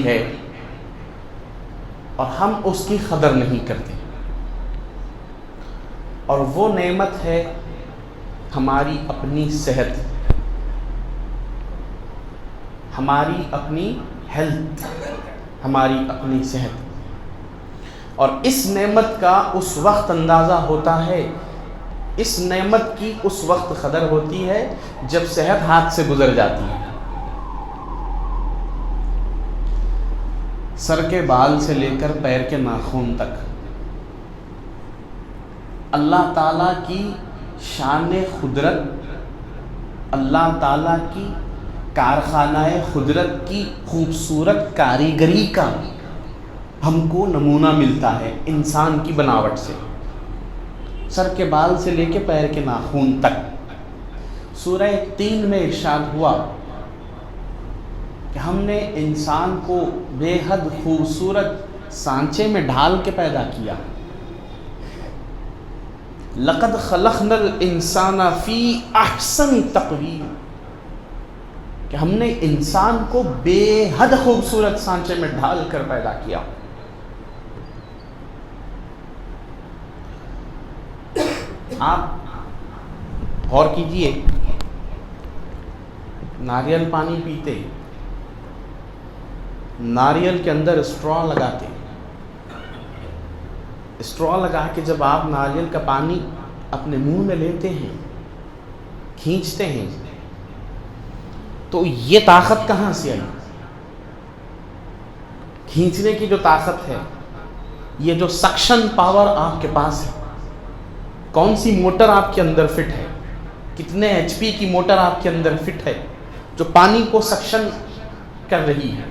گئی ہے اور ہم اس کی قدر نہیں کرتے، اور وہ نعمت ہے ہماری اپنی صحت، ہماری اپنی ہیلتھ، ہماری اپنی صحت۔ اور اس نعمت کا اس وقت اندازہ ہوتا ہے، اس نعمت کی اس وقت قدر ہوتی ہے جب صحت ہاتھ سے گزر جاتی ہے۔ سر کے بال سے لے کر پیر کے ناخن تک اللہ تعالیٰ کی شان قدرت، اللہ تعالیٰ کی کارخانہ قدرت کی خوبصورت کاریگری کا ہم کو نمونہ ملتا ہے انسان کی بناوٹ سے، سر کے بال سے لے کے پیر کے ناخن تک۔ سورہ 3 میں ارشاد ہوا کہ ہم نے انسان کو بے حد خوبصورت سانچے میں ڈھال کے پیدا کیا۔ لقد خلقنا الانسان فی احسن تقویم، کہ ہم نے انسان کو بے حد خوبصورت سانچے میں ڈھال کر پیدا کیا۔ آپ غور کیجئے، ناریل پانی پیتے، ناریل کے اندر اسٹرا لگاتے، اسٹرا لگا کے جب آپ ناریل کا پانی اپنے منہ میں لیتے ہیں، کھینچتے ہیں، تو یہ طاقت کہاں سے آئی؟ کھینچنے کی جو طاقت ہے، یہ جو سکشن پاور آپ کے پاس ہے، کون سی موٹر آپ کے اندر فٹ ہے، کتنے ایچ پی کی موٹر آپ کے اندر فٹ ہے جو پانی کو سکشن کر رہی ہے؟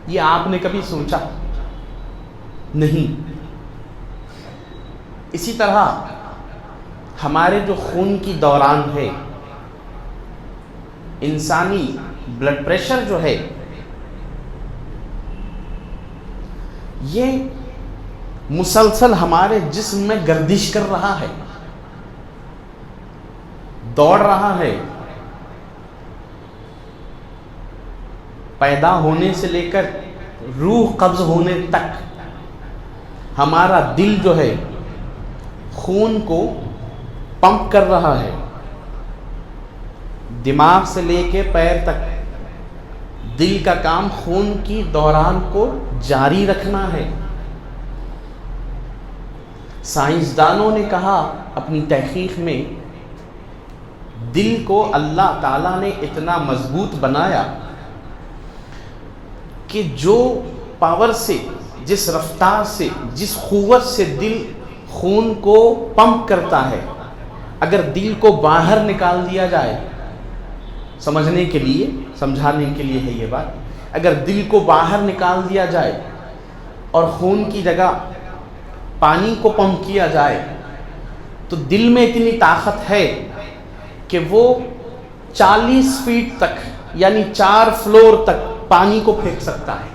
یہ آپ نے کبھی سوچا نہیں۔ اسی طرح ہمارے جو خون کی دوران ہے، انسانی بلڈ پریشر جو ہے، یہ مسلسل ہمارے جسم میں گردش کر رہا ہے، دوڑ رہا ہے، پیدا ہونے سے لے کر روح قبض ہونے تک۔ ہمارا دل جو ہے خون کو پمپ کر رہا ہے، دماغ سے لے کے پیر تک دل کا کام خون کی دوران کو جاری رکھنا ہے۔ سائنسدانوں نے کہا اپنی تحقیق میں، دل کو اللہ تعالیٰ نے اتنا مضبوط بنایا کہ جو پاور سے، جس رفتار سے، جس قوت سے دل خون کو پمپ کرتا ہے، اگر دل کو باہر نکال دیا جائے، سمجھنے کے لیے، سمجھانے کے لیے ہے یہ بات، اگر دل کو باہر نکال دیا جائے اور خون کی جگہ پانی کو پمپ کیا جائے، تو دل میں اتنی طاقت ہے کہ وہ 40 فیٹ تک، یعنی 4 فلور تک پانی کو پھینک سکتا ہے۔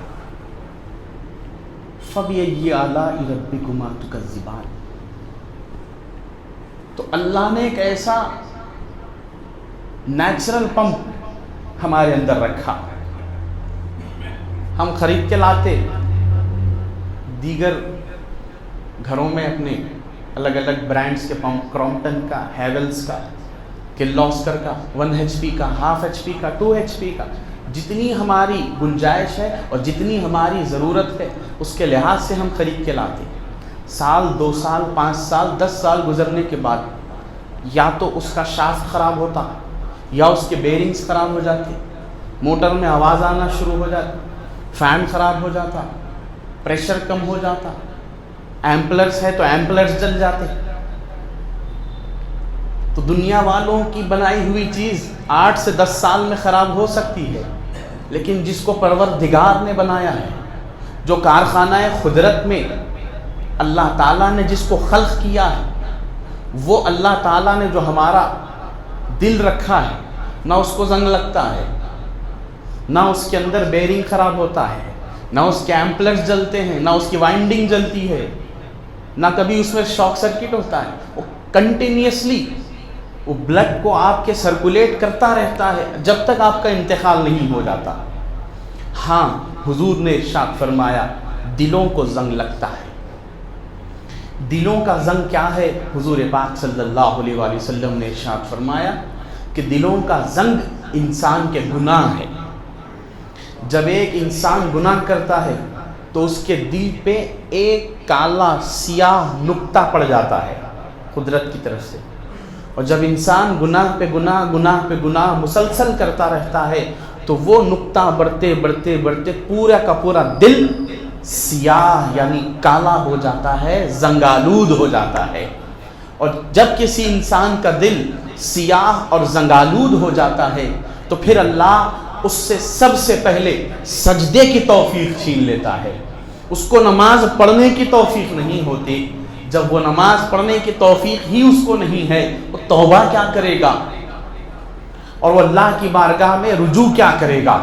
فَبِأَيِّ آلَاءِ رَبِّكُمَا تُكَذِّبَانِ۔ تو اللہ نے ایک ایسا نیچرل پمپ ہمارے اندر رکھا، ہم خرید کے لاتے، دیگر گھروں میں اپنے الگ الگ برانڈز کے پمپ، کرامپٹن کا، ہیولز کا، کرلوسکر کا، 1 ایچ پی کا، 1/2 ایچ پی کا، 2 ایچ پی کا، جتنی ہماری گنجائش ہے اور جتنی ہماری ضرورت ہے اس کے لحاظ سے ہم خرید کے لاتے۔ سال، 2 سال، 5 سال، 10 سال گزرنے کے بعد یا تو اس کا شافٹ خراب ہوتا، یا اس کے بیرنگز خراب ہو جاتے، موٹر میں آواز آنا شروع ہو جاتی، فین خراب ہو جاتا، پریشر کم ہو جاتا، ایمپلرز ہے تو ایمپلرز جل جاتے۔ تو دنیا والوں کی بنائی ہوئی چیز 8 سے 10 سال میں خراب ہو سکتی ہے، لیکن جس کو پروردگار نے بنایا ہے، جو کارخانہ قدرت میں اللہ تعالیٰ نے جس کو خلق کیا ہے، وہ اللہ تعالیٰ نے جو ہمارا دل رکھا ہے، نہ اس کو زنگ لگتا ہے، نہ اس کے اندر بیرنگ خراب ہوتا ہے، نہ اس کے ایمپلرز جلتے ہیں، نہ اس کی وائنڈنگ جلتی ہے، نہ کبھی اس میں شاک سرکٹ ہوتا ہے، وہ کنٹینیوسلی وہ بلڈ کو آپ کے سرکولیٹ کرتا رہتا ہے جب تک آپ کا انتقال نہیں ہو جاتا۔ ہاں حضور نے ارشاد فرمایا دلوں کو زنگ لگتا ہے۔ دلوں کا زنگ کیا ہے؟ حضور پاک صلی اللہ علیہ وآلہ وسلم نے ارشاد فرمایا کہ دلوں کا زنگ انسان کے گناہ ہے۔ جب ایک انسان گناہ کرتا ہے تو اس کے دل پہ ایک کالا سیاہ نقطہ پڑ جاتا ہے قدرت کی طرف سے، اور جب انسان گناہ پہ گناہ مسلسل کرتا رہتا ہے تو وہ نقطہ بڑھتے بڑھتے پورا کا پورا دل سیاہ یعنی کالا ہو جاتا ہے، زنگالود ہو جاتا ہے۔ اور جب کسی انسان کا دل سیاہ اور زنگالود ہو جاتا ہے تو پھر اللہ اس سے سب سے پہلے سجدے کی توفیق چھین لیتا ہے۔ اس کو نماز پڑھنے کی توفیق نہیں ہوتی۔ جب وہ نماز پڑھنے کی توفیق ہی اس کو نہیں ہے، وہ توبہ کیا کرے گا اور وہ اللہ کی بارگاہ میں رجوع کیا کرے گا؟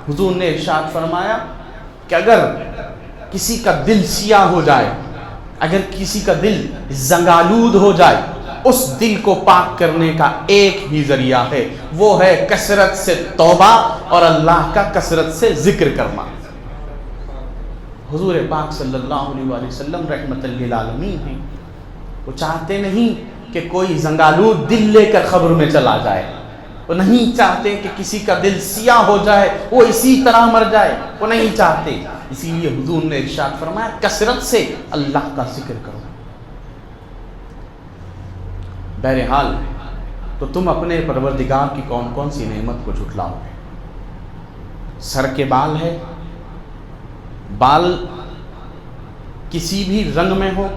حضور نے ارشاد فرمایا کہ اگر کسی کا دل سیاہ ہو جائے، اگر کسی کا دل زنگالود ہو جائے، اس دل کو پاک کرنے کا ایک ہی ذریعہ ہے، وہ ہے کثرت سے توبہ اور اللہ کا کثرت سے ذکر کرنا۔ حضور پاک صلی اللہ علیہ وآلہ وسلم رحمت للعالمین ہیں، وہ چاہتے نہیں کہ کوئی زنگالود دل لے کر قبر میں چلا جائے، وہ نہیں چاہتے کہ کسی کا دل سیاہ ہو جائے وہ اسی طرح مر جائے، وہ نہیں چاہتے۔ اسی لیے حضور نے ارشاد فرمایا کثرت سے اللہ کا ذکر کرو۔ بہرحال تو تم اپنے پروردگار کی کون کون سی نعمت کو جھٹلاؤ گے؟ سر کے بال ہے، بال کسی بھی رنگ میں ہو،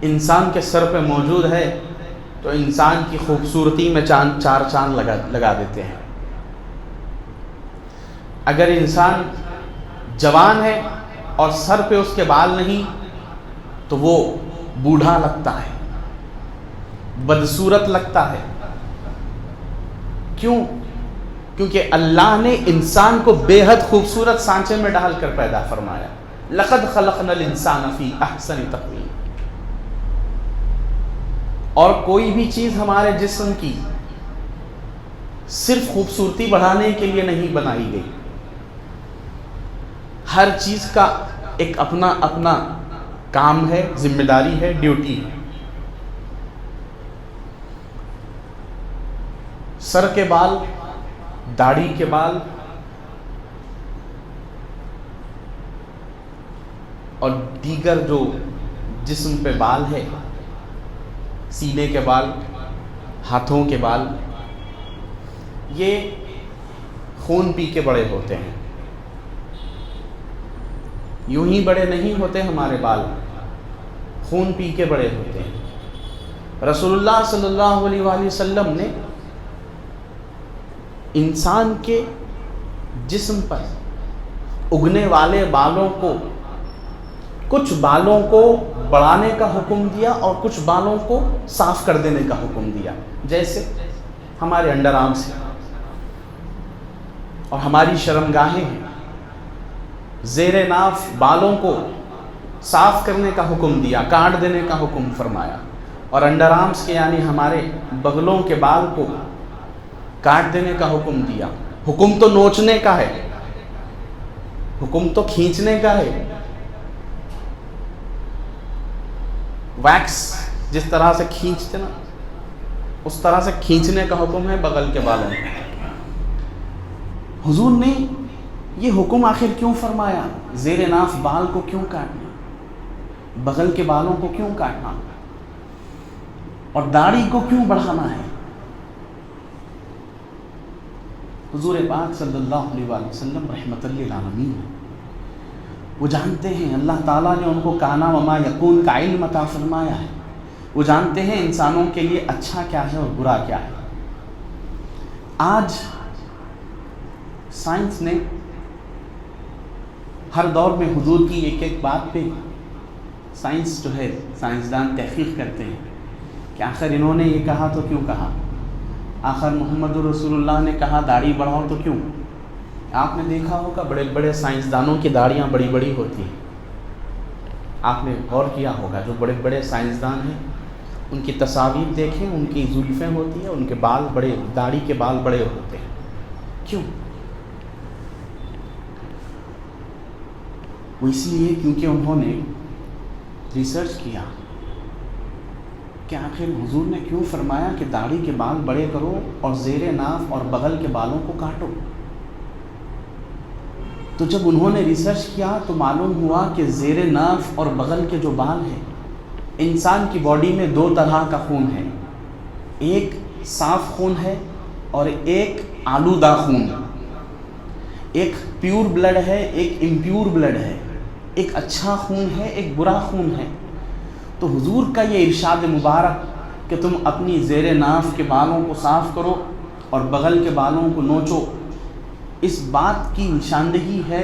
انسان کے سر پہ موجود ہے تو انسان کی خوبصورتی میں چار چاند لگا دیتے ہیں۔ اگر انسان جوان ہے اور سر پہ اس کے بال نہیں تو وہ بوڑھا لگتا ہے، بدصورت لگتا ہے۔ کیوں؟ کیونکہ اللہ نے انسان کو بے حد خوبصورت سانچے میں ڈال کر پیدا فرمایا، لقد خلقنا الانسان فی احسن تقویم۔ اور کوئی بھی چیز ہمارے جسم کی صرف خوبصورتی بڑھانے کے لیے نہیں بنائی گئی، ہر چیز کا ایک اپنا اپنا کام ہے، ذمہ داری ہے، ڈیوٹی ہے۔ سر کے بال، داڑھی کے بال اور دیگر جو جسم پہ بال ہے، سینے کے بال، ہاتھوں کے بال، یہ خون پی کے بڑے ہوتے ہیں۔ یوں ہی بڑے نہیں ہوتے ہمارے بال، خون پی کے بڑے ہوتے ہیں۔ رسول اللہ صلی اللہ علیہ وآلہ وسلم نے انسان کے جسم پر اگنے والے بالوں کو، کچھ بالوں کو بڑھانے کا حکم دیا اور کچھ بالوں کو صاف کر دینے کا حکم دیا۔ جیسے ہمارے انڈر آرمز ہیں اور ہماری شرمگاہیں ہیں، زیر ناف بالوں کو صاف کرنے کا حکم دیا، کاٹ دینے کا حکم فرمایا، اور انڈر آرمز کے یعنی ہمارے بغلوں کے بال کو کاٹ دینے کا حکم دیا۔ حکم تو نوچنے کا ہے، حکم تو کھینچنے کا ہے۔ ویکس جس طرح سے کھینچتے نا، اس طرح سے کھینچنے کا حکم ہے بغل کے بالوں میں۔ حضور نے یہ حکم آخر کیوں فرمایا؟ زیر ناف بال کو کیوں کاٹنا، بغل کے بالوں کو کیوں کاٹنا، اور داڑھی کو کیوں بڑھانا ہے؟ حضور پاک صلی اللہ علیہ وآلہ وسلم رحمت للعالمین ہیں، وہ جانتے ہیں، اللہ تعالیٰ نے ان کو کانا وما یکون کا علم عطا فرمایا ہے، وہ جانتے ہیں انسانوں کے لیے اچھا کیا ہے اور برا کیا ہے۔ آج سائنس نے ہر دور میں حضور کی ایک ایک بات پہ سائنس جو ہے، سائنسدان تحقیق کرتے ہیں کہ آخر انہوں نے یہ کہا تو کیوں کہا، آخر محمد رسول اللہ نے کہا داڑھی بڑھاؤ تو کیوں؟ آپ نے دیکھا ہوگا بڑے بڑے سائنسدانوں کی داڑیاں بڑی بڑی ہوتی ہیں، آپ نے غور کیا ہوگا، جو بڑے بڑے سائنسدان ہیں ان کی تصاویر دیکھیں، ان کی زلفیں ہوتی ہیں، ان کے بال بڑے، داڑھی کے بال بڑے ہوتے ہیں۔ کیوں؟ وہ اس لیے کیونکہ انہوں نے ریسرچ کیا کہ آخر حضور نے کیوں فرمایا کہ داڑھی کے بال بڑے کرو اور زیر ناف اور بغل کے بالوں کو کاٹو. تو جب انہوں نے ریسرچ کیا تو معلوم ہوا کہ زیر ناف اور بغل کے جو بال ہیں، انسان کی باڈی میں دو طرح کا خون ہے، ایک صاف خون ہے اور ایک آلودہ خون. ایک پیور بلڈ ہے، ایک امپیور بلڈ ہے، ایک اچھا خون ہے، ایک برا خون ہے. تو حضور کا یہ ارشاد مبارک کہ تم اپنی زیر ناف کے بالوں کو صاف کرو اور بغل کے بالوں کو نوچو، اس بات کی نشاندہی ہے.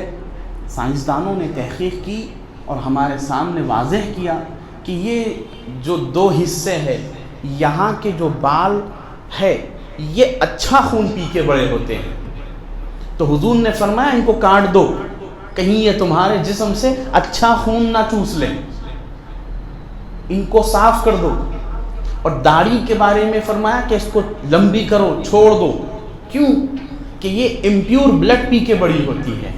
سائنسدانوں نے تحقیق کی اور ہمارے سامنے واضح کیا کہ یہ جو دو حصے ہیں، یہاں کے جو بال ہے یہ اچھا خون پی کے بڑے ہوتے ہیں. تو حضور نے فرمایا ان کو کاٹ دو، کہیں یہ تمہارے جسم سے اچھا خون نہ چوس لیں، ان کو صاف کر دو. اور داڑھی کے بارے میں فرمایا کہ اس کو لمبی کرو، چھوڑ دو. کیوں؟ کہ یہ امپیور بلڈ پی کے بڑی ہوتی ہے،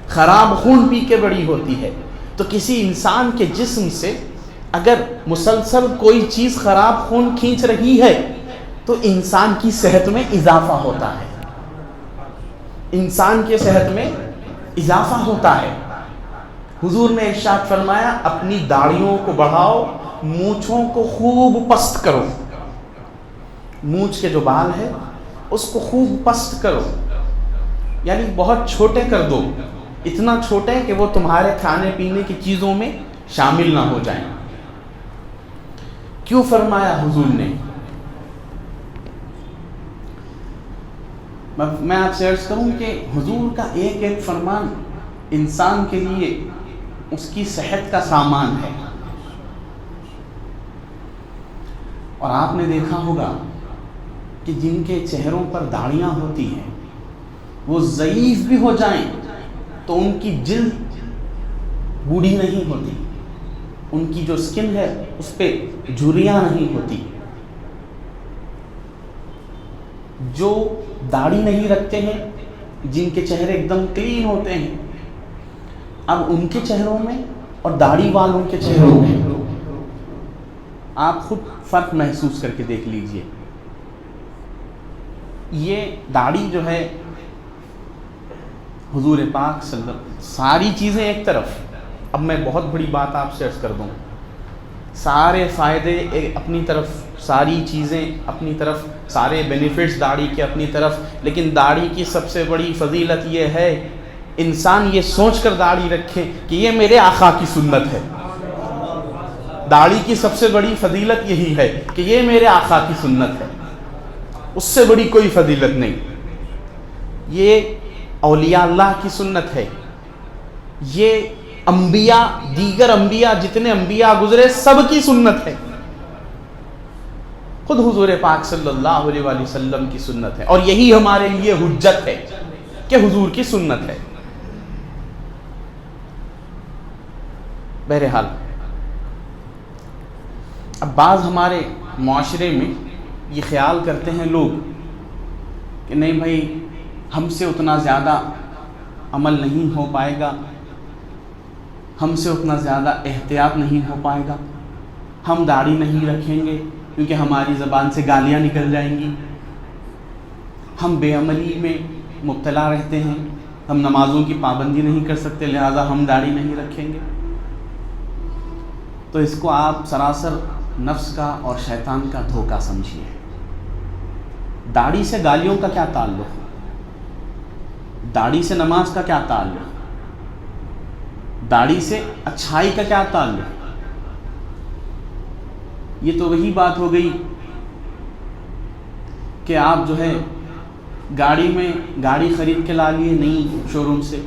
خراب خون پی کے بڑی ہوتی ہے. تو کسی انسان کے جسم سے اگر مسلسل کوئی چیز خراب خون کھینچ رہی ہے تو انسان کی صحت میں اضافہ ہوتا ہے، انسان کی صحت میں اضافہ ہوتا ہے. حضور نے ارشاد فرمایا اپنی داڑھیوں کو بڑھاؤ، مونچھوں کو خوب پست کرو. مونچھ کے جو بال ہے اس کو خوب پست کرو، یعنی بہت چھوٹے کر دو، اتنا چھوٹے کہ وہ تمہارے کھانے پینے کی چیزوں میں شامل نہ ہو جائیں. کیوں فرمایا حضور نے؟ میں آپ سے عرض کروں کہ حضور کا ایک ایک فرمان انسان کے لیے اس کی صحت کا سامان ہے. اور آپ نے دیکھا ہوگا کہ جن کے چہروں پر داڑیاں ہوتی ہیں وہ ضعیف بھی ہو جائیں تو ان کی جلد بوڑھی نہیں ہوتی، ان کی جو سکن ہے اس پہ جھریاں نہیں ہوتی. جو داڑھی نہیں رکھتے ہیں، جن کے چہرے ایک دم کلین ہوتے ہیں، اب ان کے چہروں میں اور داڑھی والوں کے چہروں میں آپ خود فرق محسوس کر کے دیکھ لیجئے. یہ داڑھی جو ہے حضور پاک صلی اللہ علیہ وسلم، ساری چیزیں ایک طرف. اب میں بہت بڑی بات آپ سے عرض کر دوں، سارے فائدے اپنی طرف، ساری چیزیں اپنی طرف، سارے بینیفٹس داڑھی کے اپنی طرف، لیکن داڑھی کی سب سے بڑی فضیلت یہ ہے انسان یہ سوچ کر داڑھی رکھے کہ یہ میرے آقا کی سنت ہے. داڑھی کی سب سے بڑی فضیلت یہی ہے کہ یہ میرے آقا کی سنت ہے، اس سے بڑی کوئی فضیلت نہیں. یہ اولیاء اللہ کی سنت ہے، یہ انبیاء، دیگر انبیاء، جتنے انبیاء گزرے سب کی سنت ہے. خود حضور پاک صلی اللہ علیہ وآلہ وسلم کی سنت ہے، اور یہی ہمارے لیے حجت ہے کہ حضور کی سنت ہے. بہرحال اب بعض ہمارے معاشرے میں یہ خیال کرتے ہیں لوگ کہ نہیں بھائی ہم سے اتنا زیادہ عمل نہیں ہو پائے گا، ہم سے اتنا زیادہ احتیاط نہیں ہو پائے گا، ہم داڑھی نہیں رکھیں گے کیونکہ ہماری زبان سے گالیاں نکل جائیں گی، ہم بے عملی میں مبتلا رہتے ہیں، ہم نمازوں کی پابندی نہیں کر سکتے لہذا ہم داڑھی نہیں رکھیں گے. تو اس کو آپ سراسر نفس کا اور شیطان کا دھوکہ سمجھیے. داڑھی سے گالیوں کا کیا تعلق؟ داڑھی سے نماز کا کیا تعلق؟ داڑھی سے اچھائی کا کیا تعلق؟ یہ تو وہی بات ہو گئی کہ آپ جو ہے گاڑی خرید کے لا لیے نئی شو روم سے،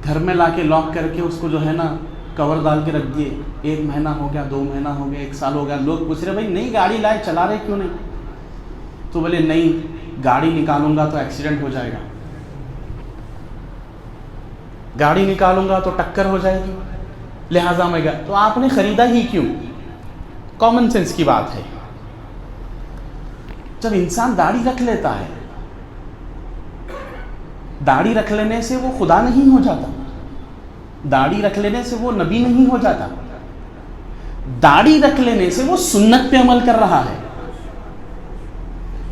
گھر میں لا کے لاک کر کے اس کو جو ہے نا کور ڈال کے رکھ دیے، 1 مہینہ ہو گیا، 2 مہینہ ہو گیا، 1 سال ہو گیا، لوگ پوچھ رہے بھائی نئی گاڑی لائے چلا رہے کیوں نہیں؟ تو بولے نہیں گاڑی نکالوں گا تو ایکسیڈنٹ ہو جائے گا، گاڑی نکالوں گا تو ٹکر ہو جائے گی، لہٰذا میں گیا. تو آپ نے خریدا ہی کیوں؟ کامن سینس کی بات ہے. جب انسان داڑھی رکھ لیتا ہے، داڑھی رکھ لینے سے وہ خدا نہیں ہو جاتا. داڑھی رکھ لینے سے وہ نبی نہیں ہو جاتا، داڑھی رکھ لینے سے وہ سنت پہ عمل کر رہا ہے،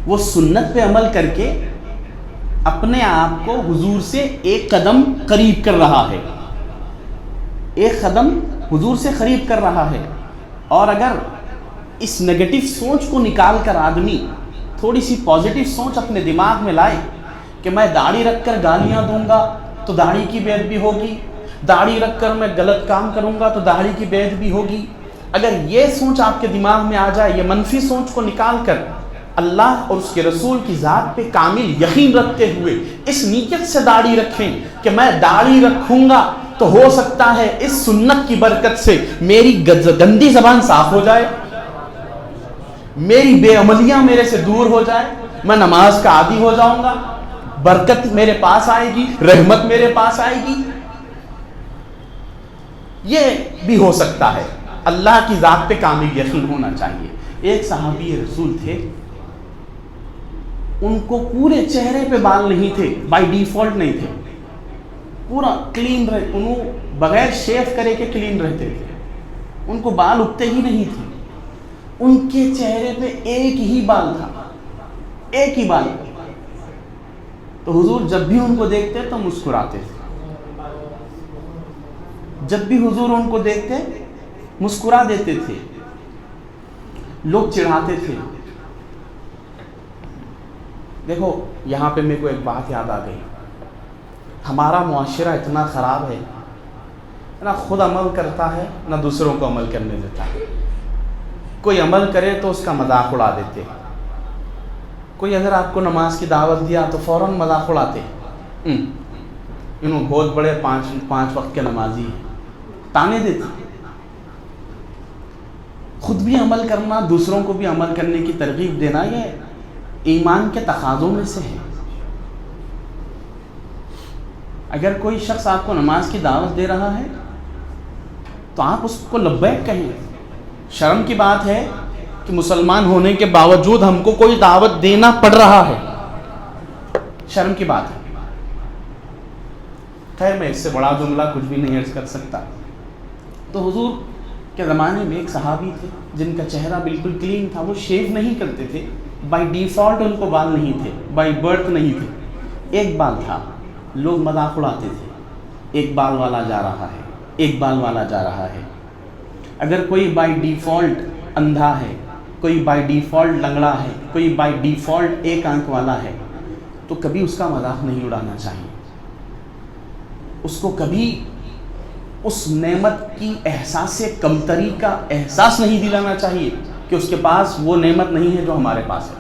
وہ سنت پہ عمل کر کے اپنے آپ کو حضور سے ایک قدم قریب کر رہا ہے، ایک قدم حضور سے قریب کر رہا ہے۔ اور اگر اس نیگیٹو سوچ کو نکال کر آدمی تھوڑی سی پازیٹیو سوچ اپنے دماغ میں لائے کہ میں داڑھی رکھ کر گالیاں دوں گا تو داڑھی کی بے ادبی ہوگی، داڑھی رکھ کر میں غلط کام کروں گا تو داڑھی کی بے ادبی ہوگی، اگر یہ سوچ آپ کے دماغ میں آ جائے، یہ منفی سوچ کو نکال کر اللہ اور اس کے رسول کی ذات پہ کامل یقین رکھتے ہوئے اس نیت سے داڑھی رکھیں کہ میں داڑھی رکھوں گا تو ہو سکتا ہے اس سنت کی برکت سے میری گندی زبان صاف ہو جائے، میری بے عملیاں میرے سے دور ہو جائے، میں نماز کا عادی ہو جاؤں گا، برکت میرے پاس آئے گی، رحمت میرے پاس آئے گی۔ یہ بھی ہو سکتا ہے، اللہ کی ذات پہ کامل یقین ہونا چاہیے۔ ایک صحابی رسول تھے، ان کو پورے چہرے پہ بال نہیں تھے، بائی ڈیفالٹ نہیں تھے، پورا کلین انہوں بغیر شیو کرے کے کلین رہتے تھے، ان کو بال اگتے ہی نہیں تھے، ان کے چہرے پہ ایک ہی بال تھا، ایک ہی بال۔ تو حضور جب بھی ان کو دیکھتے تو مسکراتے تھے، جب بھی حضور ان کو دیکھتے مسکرا دیتے تھے، لوگ چڑھاتے تھے۔ دیکھو یہاں پہ میرے کو ایک بات یاد آ گئی، ہمارا معاشرہ اتنا خراب ہے، نہ خود عمل کرتا ہے نہ دوسروں کو عمل کرنے دیتا ہے۔ کوئی عمل کرے تو اس کا مذاق اڑا دیتے، کوئی اگر آپ کو نماز کی دعوت دیا تو فوراً مذاق اڑاتے، انہوں بہت بڑے پانچ وقت کے نمازی ہیں، تانے دیتے۔ خود بھی عمل کرنا، دوسروں کو بھی عمل کرنے کی ترغیب دینا، یہ ایمان کے تقاضوں میں سے ہے۔ اگر کوئی شخص آپ کو نماز کی دعوت دے رہا ہے تو آپ اس کو لبیک کہیں۔ شرم کی بات ہے کہ مسلمان ہونے کے باوجود ہم کو کوئی دعوت دینا پڑ رہا ہے، شرم کی بات ہے۔ خیر میں اس سے بڑا جملہ کچھ بھی نہیں عرض کر سکتا۔ تو حضور کے زمانے میں ایک صحابی تھے جن کا چہرہ بالکل کلین تھا، وہ شیو نہیں کرتے تھے، بائی ڈیفالٹ ان کو بال نہیں تھے، بائی برتھ نہیں تھے، ایک بال تھا۔ لوگ مذاق اڑاتے تھے، ایک بال والا جا رہا ہے، ایک بال والا جا رہا ہے۔ اگر کوئی بائی ڈیفالٹ اندھا ہے، کوئی بائی ڈیفالٹ لنگڑا ہے، کوئی بائی ڈیفالٹ ایک آنکھ والا ہے، تو کبھی اس کا مذاق نہیں اڑانا چاہیے، اس کو کبھی اس نعمت کی احساس کمتری کا احساس نہیں دلانا چاہیے کہ اس کے پاس وہ نعمت نہیں ہے جو ہمارے پاس ہے۔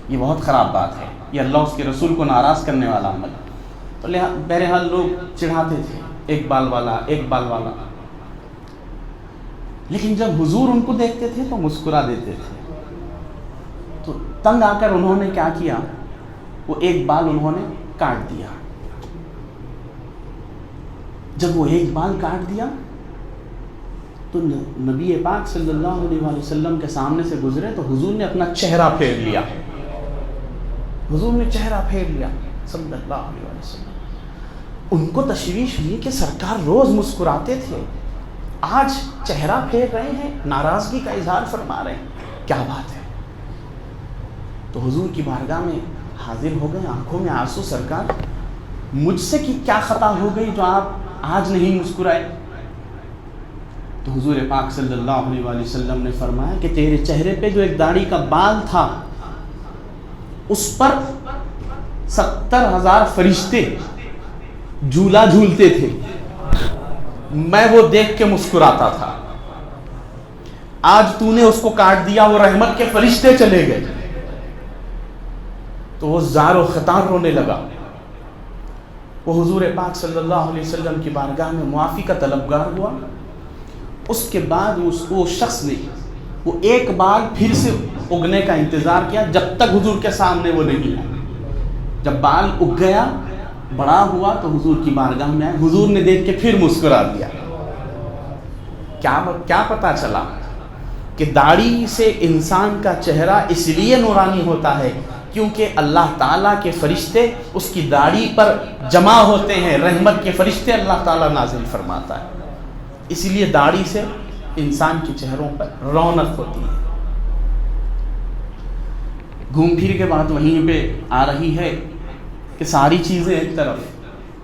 یہ بہت خراب بات ہے، یہ اللہ اس کے رسول کو ناراض کرنے والا عمل۔ تو بہرحال لوگ چڑھاتے تھے، ایک بال والا، ایک بال والا، لیکن جب حضور ان کو دیکھتے تھے تو مسکرا دیتے تھے۔ تو تنگ آ کر انہوں نے کیا کیا، وہ ایک بال انہوں نے کاٹ دیا۔ جب وہ ایک بال کاٹ دیا تو نبی پاک صلی اللہ علیہ وسلم کے سامنے سے گزرے تو حضور نے اپنا چہرہ پھیر لیا، حضور نے چہرہ پھیر لیا صلی اللہ علیہ وسلم۔ ان کو تشویش ہوئی کہ سرکار روز مسکراتے تھے، آج چہرہ پھیر رہے ہیں، ناراضگی کا اظہار فرما رہے ہیں، کیا بات ہے؟ تو حضور کی بارگاہ میں حاضر ہو گئے، آنکھوں میں آنسو، سرکار مجھ سے کیا خطا ہو گئی جو آپ آج نہیں مسکرائے؟ تو حضور پاک صلی اللہ علیہ وسلم نے فرمایا کہ تیرے چہرے پہ جو ایک داڑھی کا بال تھا اس پر 70,000 فرشتے جھولا جھولتے تھے، میں وہ دیکھ کے مسکراتا تھا، آج تو نے اس کو کاٹ دیا، وہ رحمت کے فرشتے چلے گئے۔ تو وہ زار و خطار رونے لگا، وہ حضور پاک صلی اللہ علیہ وسلم کی بارگاہ میں معافی کا طلبگار ہوا۔ اس کے بعد وہ شخص نے وہ ایک بال پھر سے اگنے کا انتظار کیا جب تک حضور کے سامنے وہ نہیں آیا۔ جب بال اگ گیا، بڑا ہوا تو حضور کی بارگاہ میں آئے، حضور نے دیکھ کے پھر مسکرا دیا۔ کیا پتا چلا کہ داڑھی سے انسان کا چہرہ اس لیے نورانی ہوتا ہے کیونکہ اللہ تعالیٰ کے فرشتے اس کی داڑھی پر جمع ہوتے ہیں، رحمت کے فرشتے اللہ تعالیٰ نازل فرماتا ہے، اسی لیے داڑھی سے انسان کے چہروں پر رونق ہوتی ہے۔ گھوم پھر کے بات وہیں پہ آ رہی ہے کہ ساری چیزیں ایک طرف،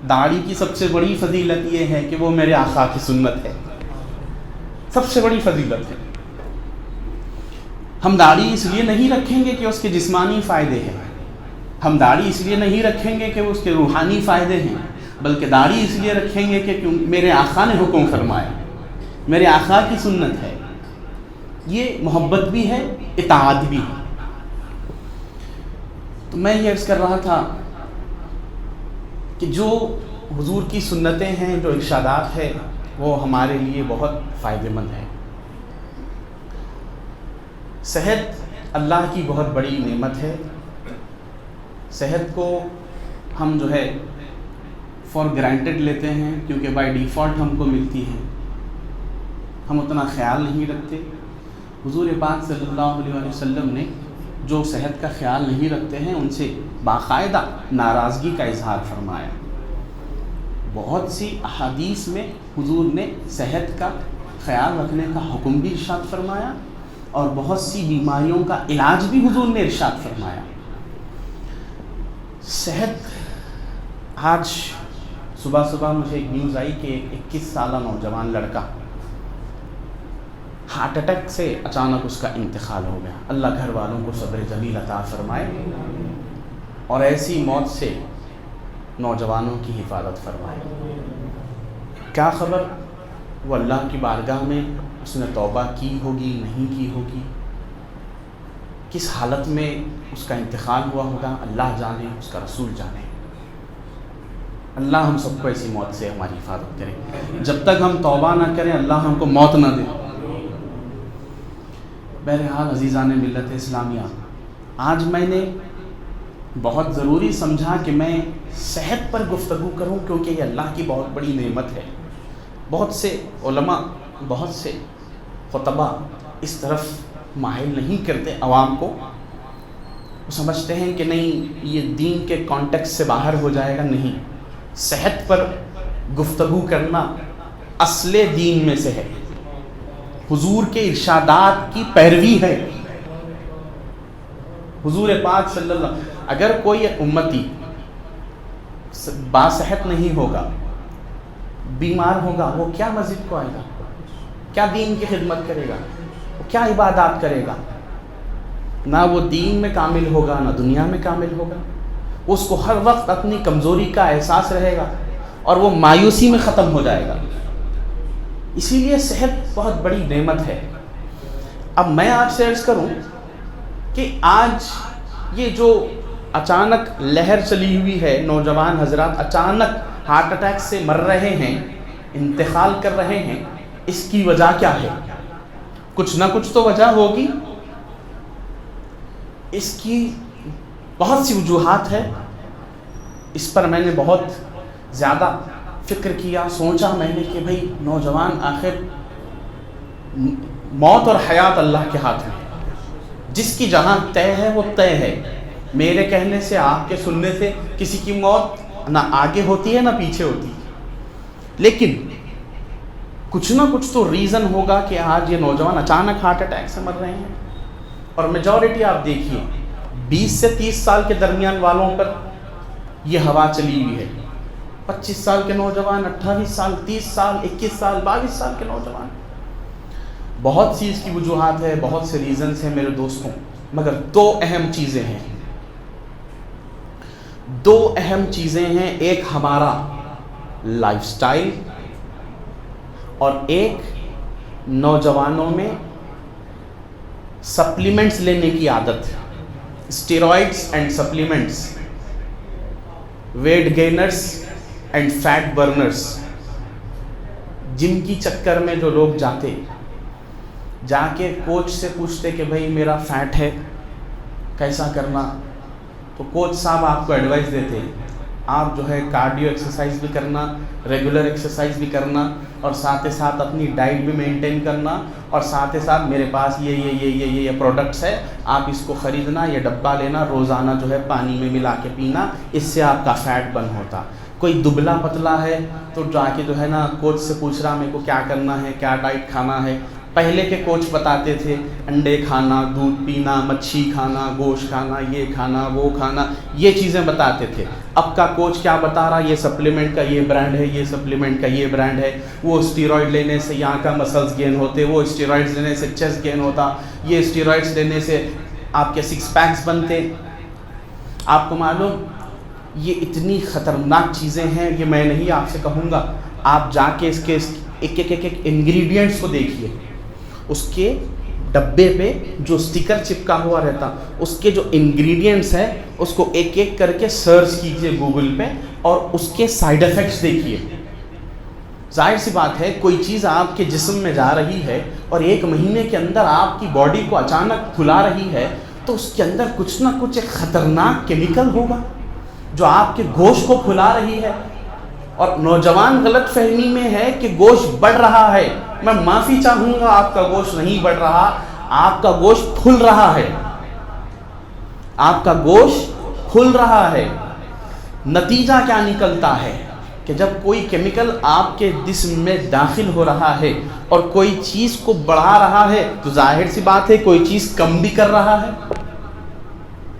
داڑھی کی سب سے بڑی فضیلت یہ ہے کہ وہ میرے آقا کی سنت ہے، سب سے بڑی فضیلت ہے۔ ہم داڑھی اس لیے نہیں رکھیں گے کہ اس کے جسمانی فائدے ہیں، ہم داڑھی اس لیے نہیں رکھیں گے کہ اس کے روحانی فائدے ہیں، بلکہ داڑھی اس لیے رکھیں گے کہ میرے آقا نے حکم فرمایا، میرے آقا کی سنت ہے۔ یہ محبت بھی ہے، اطاعت بھی ہے۔ تو میں یہ عرض کر رہا تھا کہ جو حضور کی سنتیں ہیں، جو ارشادات ہیں، وہ ہمارے لیے بہت فائدہ مند ہے۔ صحت اللہ کی بہت بڑی نعمت ہے، صحت کو ہم جو ہے فار گرانٹیڈ لیتے ہیں کیونکہ بائی ڈیفالٹ ہم کو ملتی ہے، ہم اتنا خیال نہیں رکھتے۔ حضور پاک صلی اللہ علیہ وسلم نے جو صحت کا خیال نہیں رکھتے ہیں ان سے باقاعدہ ناراضگی کا اظہار فرمایا۔ بہت سی احادیث میں حضور نے صحت کا خیال رکھنے کا حکم بھی ارشاد فرمایا اور بہت سی بیماریوں کا علاج بھی حضور نے ارشاد فرمایا۔ صحت، آج صبح مجھے ایک نیوز آئی کہ ایک 21 سالہ نوجوان لڑکا ہارٹ اٹیک سے اچانک اس کا انتقال ہو گیا۔ اللہ گھر والوں کو صبر جمیل عطا فرمائے اور ایسی موت سے نوجوانوں کی حفاظت فرمائے۔ کیا خبر وہ اللہ کی بارگاہ میں اس نے توبہ کی ہوگی، نہیں کی ہوگی، کس حالت میں اس کا انتقال ہوا ہوگا، اللہ جانے، اس کا رسول جانے۔ اللہ ہم سب کو ایسی موت سے ہماری حفاظت کرے۔ جب تک ہم توبہ نہ کریں اللہ ہم کو موت نہ دے۔ بہرحال عزیزان ملت اسلامیہ، آج میں نے بہت ضروری سمجھا کہ میں صحت پر گفتگو کروں کیونکہ یہ اللہ کی بہت بڑی نعمت ہے۔ بہت سے علماء، بہت سے خطبہ اس طرف مائل نہیں کرتے عوام کو، وہ سمجھتے ہیں کہ نہیں یہ دین کے کانٹیکس سے باہر ہو جائے گا۔ نہیں، صحت پر گفتگو کرنا اصل دین میں سے ہے، حضور کے ارشادات کی پیروی ہے۔ حضور پاک صلی اللہ، اگر کوئی امتی باصحت نہیں ہوگا، بیمار ہوگا، وہ کیا مسجد کو آئے گا، کیا دین کی خدمت کرے گا، وہ کیا عبادات کرے گا؟ نہ وہ دین میں کامل ہوگا، نہ دنیا میں کامل ہوگا۔ اس کو ہر وقت اپنی کمزوری کا احساس رہے گا اور وہ مایوسی میں ختم ہو جائے گا۔ اسی لیے صحت بہت بڑی نعمت ہے۔ اب میں آپ سے عرض کروں کہ آج یہ جو اچانک لہر چلی ہوئی ہے، نوجوان حضرات اچانک ہارٹ اٹیک سے مر رہے ہیں، انتقال کر رہے ہیں، اس کی وجہ کیا ہے؟ کچھ نہ کچھ تو وجہ ہوگی۔ اس کی بہت سی وجوہات ہے، اس پر میں نے بہت زیادہ فکر کیا، سوچا میں نے کہ بھئی نوجوان، آخر موت اور حیات اللہ کے ہاتھ میں، جس کی جہاں طے ہے وہ طے ہے۔ میرے کہنے سے، آپ کے سننے سے کسی کی موت نہ آگے ہوتی ہے نہ پیچھے ہوتی ہے، لیکن کچھ نہ کچھ تو ریزن ہوگا کہ آج یہ نوجوان اچانک ہارٹ اٹیک سے مر رہے ہیں۔ اور میجورٹی آپ دیکھیے 20 سے 30 سال کے درمیان والوں پر یہ ہوا چلی ہوئی ہے۔ 25 سال کے نوجوان، 28 سال، 30 سال، 21 سال، 22 سال کے نوجوان، بہت سی اس کی وجوہات ہے، بہت سے ریزنز ہیں میرے دوستوں، مگر دو اہم چیزیں ہیں، دو اہم چیزیں ہیں۔ ایک ہمارا لائف سٹائل اور ایک نوجوانوں میں سپلیمنٹس لینے کی عادت، steroids and supplements, weight gainers and fat burners, جن کی چکر میں جو لوگ جاتے، جا کے کوچ سے پوچھتے کہ بھائی میرا فیٹ ہے، کیسا کرنا، تو کوچ صاحب آپ کو ایڈوائس دیتے آپ جو ہے کارڈیو ایکسرسائز بھی کرنا، ریگولر ایکسرسائز بھی کرنا، اور ساتھ ہی ساتھ اپنی ڈائٹ بھی مینٹین کرنا، اور ساتھ ہی ساتھ میرے پاس یہ پروڈکٹس ہے، آپ اس کو خریدنا، یہ ڈبہ لینا، روزانہ جو ہے پانی میں ملا کے پینا، اس سے آپ کا فیٹ برن ہوتا۔ کوئی دبلا پتلا ہے تو جا کے جو ہے نا کوچ سے پوچھ رہا میرے کو کیا کرنا ہے، کیا ڈائٹ کھانا ہے۔ پہلے کے کوچ بتاتے تھے انڈے کھانا، دودھ پینا، مچھی کھانا، گوشت کھانا، یہ کھانا، وہ کھانا، یہ چیزیں بتاتے تھے۔ اب کا کوچ کیا بتا رہا، یہ سپلیمنٹ کا یہ برانڈ ہے، یہ سپلیمنٹ کا یہ برانڈ ہے، وہ اسٹیرائڈ لینے سے یہاں کا مسلز گین ہوتے، وہ اسٹیرائڈز لینے سے چیسٹ گین ہوتا، یہ اسٹیرائڈز لینے سے آپ کے سکس پیکس بنتے۔ آپ کو معلوم یہ اتنی خطرناک چیزیں ہیں، یہ میں نہیں آپ سے کہوں گا، آپ جا کے اس کے ایک انگریڈینٹس کو دیکھیے، اس کے ڈبے پہ جو سٹیکر چپکا ہوا رہتا، اس کے جو انگریڈینٹس ہیں اس کو ایک ایک کر کے سرچ کیجئے گوگل پہ، اور اس کے سائیڈ ایفیکٹس دیکھیے۔ ظاہر سی بات ہے کوئی چیز آپ کے جسم میں جا رہی ہے اور 1 مہینے کے اندر آپ کی باڈی کو اچانک پھلا رہی ہے، تو اس کے اندر کچھ نہ کچھ ایک خطرناک کیمیکل ہوگا جو آپ کے گوشت کو پھلا رہی ہے۔ اور نوجوان غلط فہمی میں ہے کہ گوشت بڑھ رہا ہے۔ میں معافی چاہوں گا، آپ کا گوشت نہیں بڑھ رہا، آپ کا گوشت پھول رہا ہے، آپ کا گوشت پھول رہا ہے۔ نتیجہ کیا نکلتا ہے کہ جب کوئی کیمیکل آپ کے جسم میں داخل ہو رہا ہے اور کوئی چیز کو بڑھا رہا ہے، تو ظاہر سی بات ہے کوئی چیز کم بھی کر رہا ہے،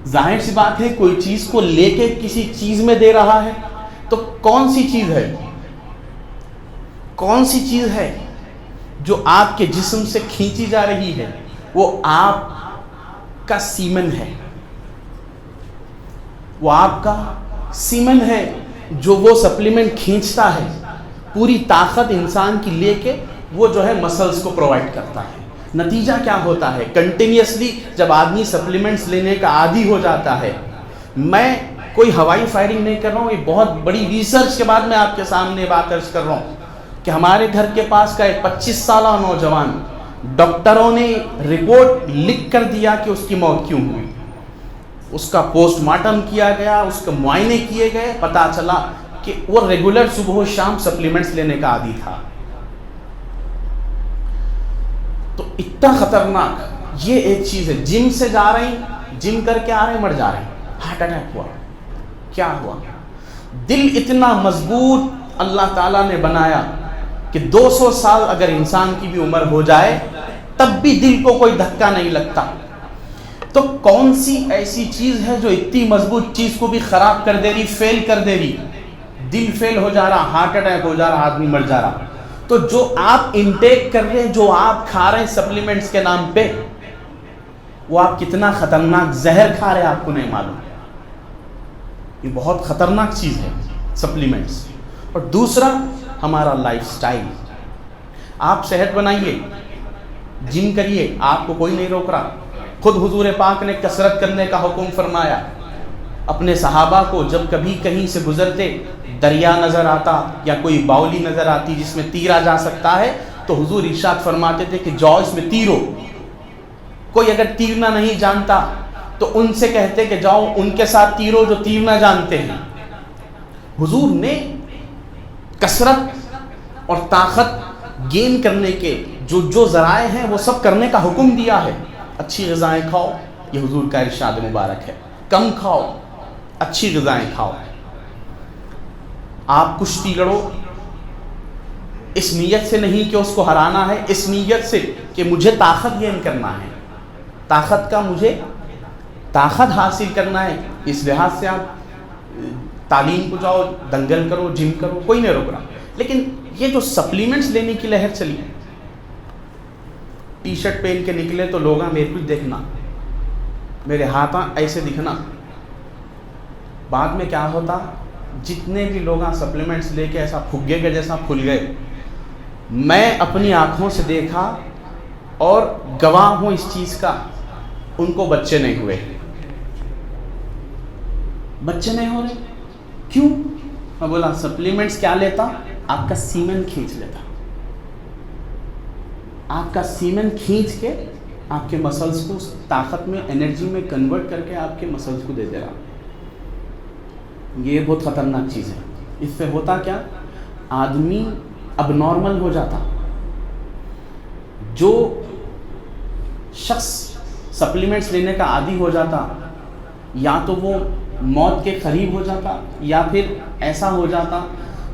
ظاہر سی بات ہے کوئی چیز کو لے کے کسی چیز میں دے رہا ہے۔ تو کون سی چیز ہے، کون سی چیز ہے جو آپ کے جسم سے کھینچی جا رہی ہے؟ وہ آپ کا سیمن ہے، وہ آپ کا سیمن ہے جو وہ سپلیمنٹ کھینچتا ہے، پوری طاقت انسان کی لے کے وہ جو ہے مسلز کو پرووائڈ کرتا ہے۔ نتیجہ کیا ہوتا ہے؟ کنٹینیوسلی جب آدمی سپلیمنٹس لینے کا عادی ہو جاتا ہے، میں کوئی ہوائی فائرنگ نہیں کر رہا ہوں، یہ بہت بڑی ریسرچ کے بعد میں آپ کے سامنے بات عرض کر رہا ہوں کہ ہمارے گھر کے پاس کا ایک 25 سالہ نوجوان، ڈاکٹروں نے رپورٹ لکھ کر دیا کہ اس کی موت کیوں ہوئی، اس کا پوسٹ مارٹم کیا گیا، اس کے معائنے کیے گئے، پتہ چلا کہ وہ ریگولر صبح و شام سپلیمنٹس لینے کا عادی تھا۔ تو اتنا خطرناک یہ ایک چیز ہے۔ جم سے جا رہے ہیں، جم کر کے آ رہے ہیں، مر جا رہے ہیں، ہارٹ اٹیک ہوا، کیا ہوا؟ دل اتنا مضبوط اللہ تعالیٰ نے بنایا کہ 200 سال اگر انسان کی بھی عمر ہو جائے تب بھی دل کو کوئی دھکا نہیں لگتا۔ تو کون سی ایسی چیز ہے جو اتنی مضبوط چیز کو بھی خراب کر دے رہی، فیل کر دے رہی؟ دل فیل ہو جا رہا، ہارٹ اٹیک ہو جا رہا، آدمی مر جا رہا۔ تو جو آپ انٹیک کر رہے ہیں، جو آپ کھا رہے ہیں سپلیمنٹس کے نام پہ، وہ آپ کتنا خطرناک زہر کھا رہے ہیں آپ کو نہیں معلوم۔ یہ بہت خطرناک چیز ہے سپلیمنٹس۔ اور دوسرا ہمارا لائف سٹائل۔ آپ صحت بنائیے، جم کریے، آپ کو کوئی نہیں روک رہا۔ خود حضور پاک نے کثرت کرنے کا حکم فرمایا۔ اپنے صحابہ کو جب کبھی کہیں سے گزرتے، دریا نظر آتا یا کوئی باولی نظر آتی جس میں تیرا جا سکتا ہے، تو حضور ارشاد فرماتے تھے کہ جاؤ اس میں تیرو۔ کوئی اگر تیرنا نہیں جانتا تو ان سے کہتے کہ جاؤ ان کے ساتھ تیرو جو تیرنا جانتے ہیں۔ حضور نے کثرت اور طاقت گین کرنے کے جو ذرائع ہیں وہ سب کرنے کا حکم دیا ہے۔ اچھی غذائیں کھاؤ، یہ حضور کا ارشاد مبارک ہے۔ کم کھاؤ، اچھی غذائیں کھاؤ۔ آپ کشتی لڑو، اس نیت سے نہیں کہ اس کو ہرانا ہے، اس نیت سے کہ مجھے طاقت گین کرنا ہے، طاقت کا مجھے طاقت حاصل کرنا ہے۔ اس لحاظ سے آپ تعلیم کو جاؤ، دنگل کرو، جم کرو، کوئی نہیں روک رہا۔ لیکن یہ جو سپلیمنٹس لینے کی لہر چلی، ٹی شرٹ پہن کے نکلے تو لوگ میرے کچھ دیکھنا، میرے ہاتھاں ایسے دکھنا۔ بعد میں کیا ہوتا، جتنے بھی لوگ سپلیمنٹس لے کے ایسا پھگے کے جیسا پھول گئے، میں اپنی آنکھوں سے دیکھا اور گواہ ہوں اس چیز کا، ان کو بچے نہیں ہوئے۔ بچے نہیں ہو رہے کیوں؟ میں بولا سپلیمنٹس کیا لیتا؟ آپ کا سیمن کھینچ لیتا، آپ کا سیمن کھینچ کے آپ کے مسلز کو طاقت میں، انرجی میں کنورٹ کر کے آپ کے مسلز کو دے دے رہا۔ یہ بہت خطرناک چیز ہے. اس سے ہوتا کیا, آدمی اب نارمل ہو جاتا. جو شخص سپلیمنٹس لینے کا عادی ہو جاتا, یا تو وہ موت کے قریب ہو جاتا, یا پھر ایسا ہو جاتا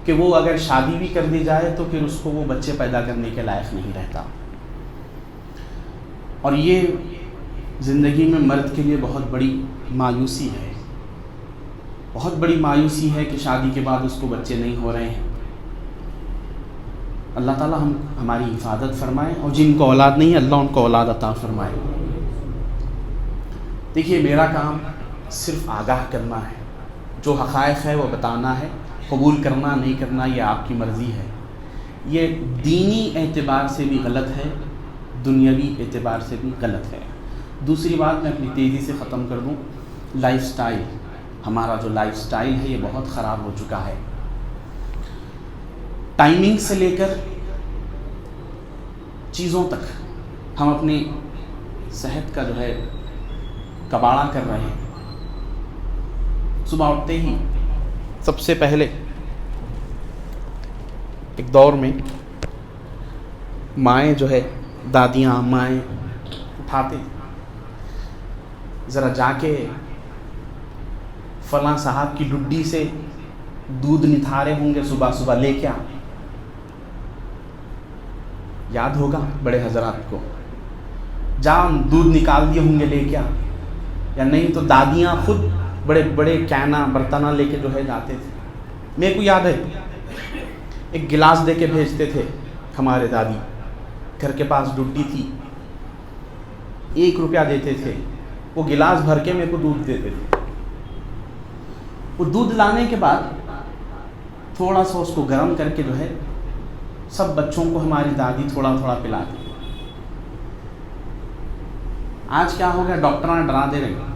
کہ وہ اگر شادی بھی کر دی جائے تو پھر اس کو وہ بچے پیدا کرنے کے لائق نہیں رہتا. اور یہ زندگی میں مرد کے لیے بہت بڑی مایوسی ہے. بہت بڑی مایوسی ہے کہ شادی کے بعد اس کو بچے نہیں ہو رہے ہیں. اللہ تعالیٰ ہماری حفاظت فرمائے, اور جن کو اولاد نہیں ہے اللہ ان کو اولاد عطا فرمائے. دیکھیے, میرا کام صرف آگاہ کرنا ہے. جو حقائق ہے وہ بتانا ہے. قبول کرنا نہیں کرنا یہ آپ کی مرضی ہے. یہ دینی اعتبار سے بھی غلط ہے, دنیاوی اعتبار سے بھی غلط ہے. دوسری بات میں اپنی تیزی سے ختم کر دوں. لائف سٹائل, ہمارا جو لائف سٹائل ہے یہ بہت خراب ہو چکا ہے. ٹائمنگ سے لے کر چیزوں تک ہم اپنی صحت کا جو ہے کباڑا کر رہے ہیں. صبح اٹھتے ہی سب سے پہلے ایک دور میں مائیں جو ہے, دادیاں مائیں اٹھاتے, ذرا جا کے فلاں صاحب کی ڈڈی سے دودھ نتھارے ہوں گے, صبح صبح لے کے آ. یاد ہوگا بڑے حضرات کو, جام دودھ نکال دیے ہوں گے لے کے آ. یا نہیں تو دادیاں خود بڑے بڑے کینا برتنہ لے کے جو ہے جاتے تھے. میرے کو یاد ہے ایک گلاس دے کے بھیجتے تھے ہمارے دادی. گھر کے پاس ڈڈی تھی, 1 روپیہ دیتے تھے, وہ گلاس بھر کے میرے کو دودھ دیتے تھے. وہ دودھ لانے کے بعد تھوڑا سا اس کو گرم کر کے جو ہے سب بچوں کو ہماری دادی تھوڑا تھوڑا پلاتی. آج کیا ہو گیا, ڈاکٹراں ڈرا دے رہے ہیں,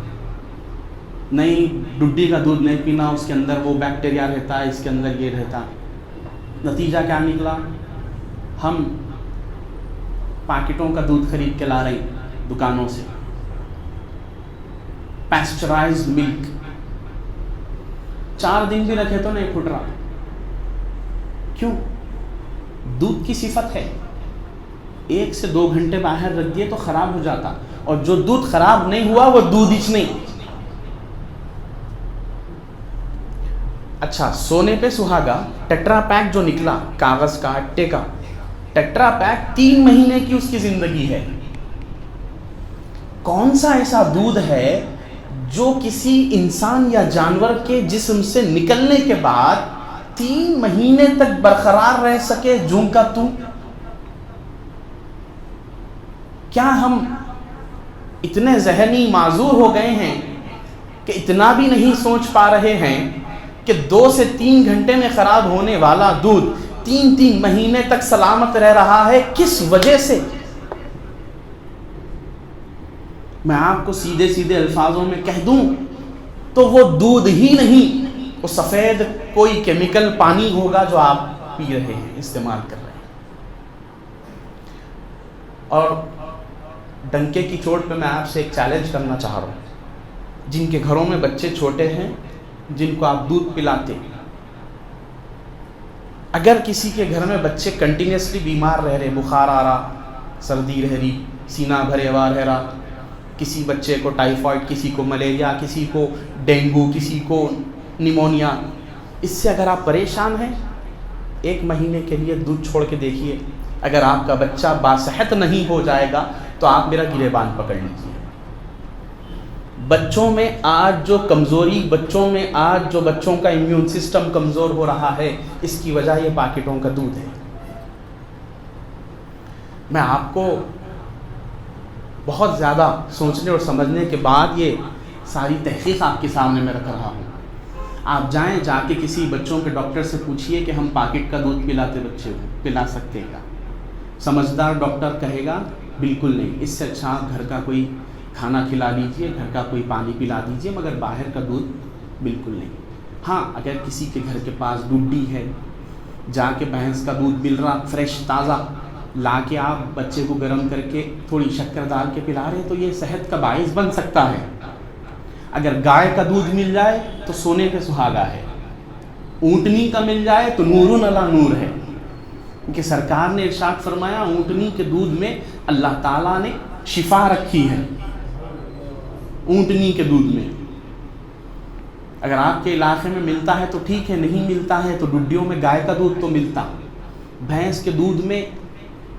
نہیں ڈڈی کا دودھ نہیں پینا, اس کے اندر وہ بیکٹیریا رہتا ہے, اس کے اندر یہ رہتا. نتیجہ کیا نکلا, ہم پیکٹوں کا دودھ خرید کے لا رہے ہیں دکانوں سے, پیسچرائزڈ ملک. 4 دن بھی رکھے تو نہیں پھٹ رہا. کیوں؟ دودھ کی صفت ہے 1 سے 2 گھنٹے باہر رکھ دیے تو خراب ہو جاتا, اور جو دودھ خراب نہیں ہوا وہ دودھ ہی نہیں. اچھا, سونے پہ سہاگا ٹیٹرا پیک جو نکلا کاغذ کا اٹے کا, ٹیٹرا پیک 3 مہینے کی اس کی زندگی ہے. کون سا ایسا دودھ ہے جو کسی انسان یا جانور کے جسم سے نکلنے کے بعد 3 مہینے تک برقرار رہ سکے جوں کا توں؟ کیا ہم اتنے ذہنی معذور ہو گئے ہیں کہ اتنا بھی نہیں سوچ پا رہے ہیں کہ 2 سے 3 گھنٹے میں خراب ہونے والا دودھ 3 مہینے تک سلامت رہ رہا ہے؟ کس وجہ سے؟ میں آپ کو سیدھے الفاظوں میں کہہ دوں تو وہ دودھ ہی نہیں, وہ سفید کوئی کیمیکل پانی ہوگا جو آپ پی رہے ہیں, استعمال کر رہے ہیں. اور ڈنکے کی چوٹ پہ میں آپ سے ایک چیلنج کرنا چاہ رہا ہوں. جن کے گھروں میں بچے چھوٹے ہیں, جن کو آپ دودھ پلاتے, اگر کسی کے گھر میں بچے کنٹینیوسلی بیمار رہ رہے, بخار آ رہا, سردی رہ رہی, سینہ بھرے ہوا رہ رہا, کسی بچے کو ٹائیفائڈ, کسی کو ملیریا, کسی کو ڈینگو, کسی کو نیمونیا, اس سے اگر آپ پریشان ہیں 1 مہینے کے لیے دودھ چھوڑ کے دیکھیے. اگر آپ کا بچہ باصحت نہیں ہو جائے گا تو آپ میرا گریبان پکڑ لیجیے. بچوں میں آج جو کمزوری, بچوں کا امیون سسٹم کمزور ہو رہا ہے, اس کی وجہ یہ پیکٹوں کا دودھ ہے. میں آپ کو بہت زیادہ سوچنے اور سمجھنے کے بعد یہ ساری تحقیق آپ کے سامنے میں رکھ رہا ہوں. آپ جا کے کسی بچوں کے ڈاکٹر سے پوچھئے کہ ہم پیکٹ کا دودھ پلاتے بچے کو پلا سکتے ہیں کیا؟ سمجھدار ڈاکٹر کہے گا بالکل نہیں, اس سے اچھا آپ گھر کا کوئی کھانا کھلا لیجئے, گھر کا کوئی پانی پلا دیجئے, مگر باہر کا دودھ بالکل نہیں. ہاں, اگر کسی کے گھر کے پاس ڈڈی ہے, جا کے بھینس کا دودھ مل رہا فریش تازہ, لا کے آپ بچے کو گرم کر کے تھوڑی شکر ڈال کے پلا رہے, تو یہ صحت کا باعث بن سکتا ہے. اگر گائے کا دودھ مل جائے تو سونے پہ سہاگا ہے، اونٹنی کا مل جائے تو نور علی نور ہے، کیونکہ سرکار نے ارشاد فرمایا اونٹنی کے دودھ میں اللہ تعالیٰ نے شفا رکھی ہے، اونٹنی کے دودھ میں۔ اگر آپ کے علاقے میں ملتا ہے تو ٹھیک ہے، نہیں ملتا ہے تو ڈڈیوں میں گائے کا دودھ تو ملتا۔ بھینس کے دودھ میں